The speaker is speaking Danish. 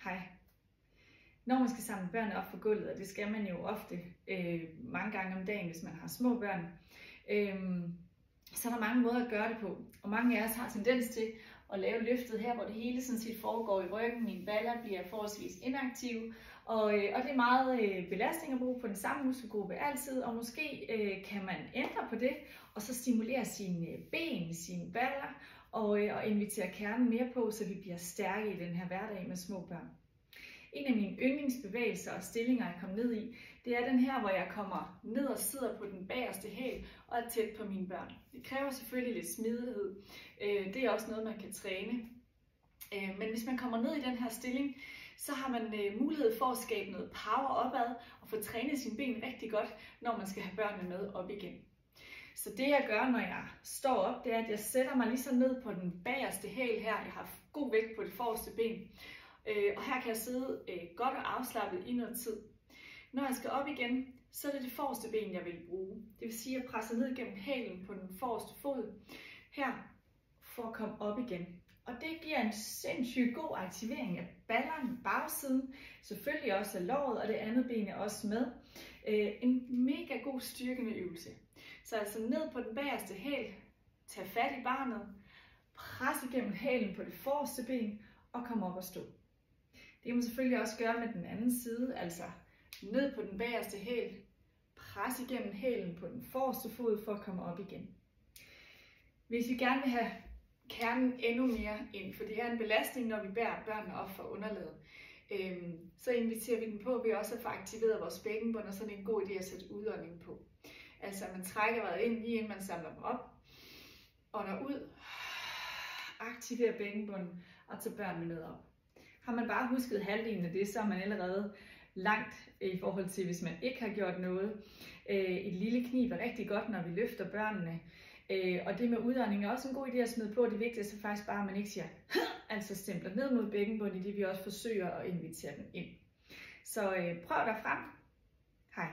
Hej. Når man skal samle børn op fra gulvet, og det skal man jo ofte mange gange om dagen, hvis man har små børn, så er der mange måder at gøre det på. Og mange af os har tendens til at lave løftet her, hvor det hele sådan set foregår i ryggen. Mine baller bliver forholdsvis inaktive, og det er meget belastning at bruge på den samme muskelgruppe altid. Og måske kan man ændre på det, og så stimulere sine ben, sine baller, og invitere kernen mere på, så vi bliver stærke i den her hverdag med små børn. En af mine yndlingsbevægelser og stillinger, jeg kommer ned i, det er den her, hvor jeg kommer ned og sidder på den bagerste hæl og er tæt på mine børn. Det kræver selvfølgelig lidt smidighed. Det er også noget, man kan træne. Men hvis man kommer ned i den her stilling, så har man mulighed for at skabe noget power opad og få trænet sine ben rigtig godt, når man skal have børnene med op igen. Så det jeg gør, når jeg står op, det er, at jeg sætter mig ligesom ned på den bagerste hæl her. Jeg har god vægt på det forreste ben. Og her kan jeg sidde godt og afslappet i noget tid. Når jeg skal op igen, så er det det forreste ben, jeg vil bruge. Det vil sige, at jeg presser ned gennem hælen på den forreste fod her for at komme op igen. Og det giver en sindssygt god aktivering af ballerne, bagsiden, selvfølgelig også af låret, og det andet ben er også med. En mega god styrkende øvelse. Så altså ned på den bagerste hæl, tag fat i barnet, presse gennem hælen på det forreste ben og komme op og stå. Det kan man selvfølgelig også gøre med den anden side, altså ned på den bagerste hæl, presse igennem hælen på den forreste fod for at komme op igen. Hvis vi gerne vil have kernen endnu mere ind, for det er en belastning, når vi bærer børnene op fra underlaget, så inviterer vi dem på ved også at få aktiveret vores bækkenbund, og så er det en god idé at sætte udånding på. Altså man trækker vejret ind, lige inden man samler dem op, ånder ud, aktiverer bækkenbunden og tager børnene med op. Har man bare husket halvdelen af det, så er man allerede langt i forhold til, hvis man ikke har gjort noget. Et lille knib er rigtig godt, når vi løfter børnene. Og det med udånding er også en god idé at smide på. Det vigtigste er faktisk bare, at man ikke siger, altså stempler ned mod bækkenbunden, i det vi også forsøger at invitere dem ind. Så prøv dig frem. Hej.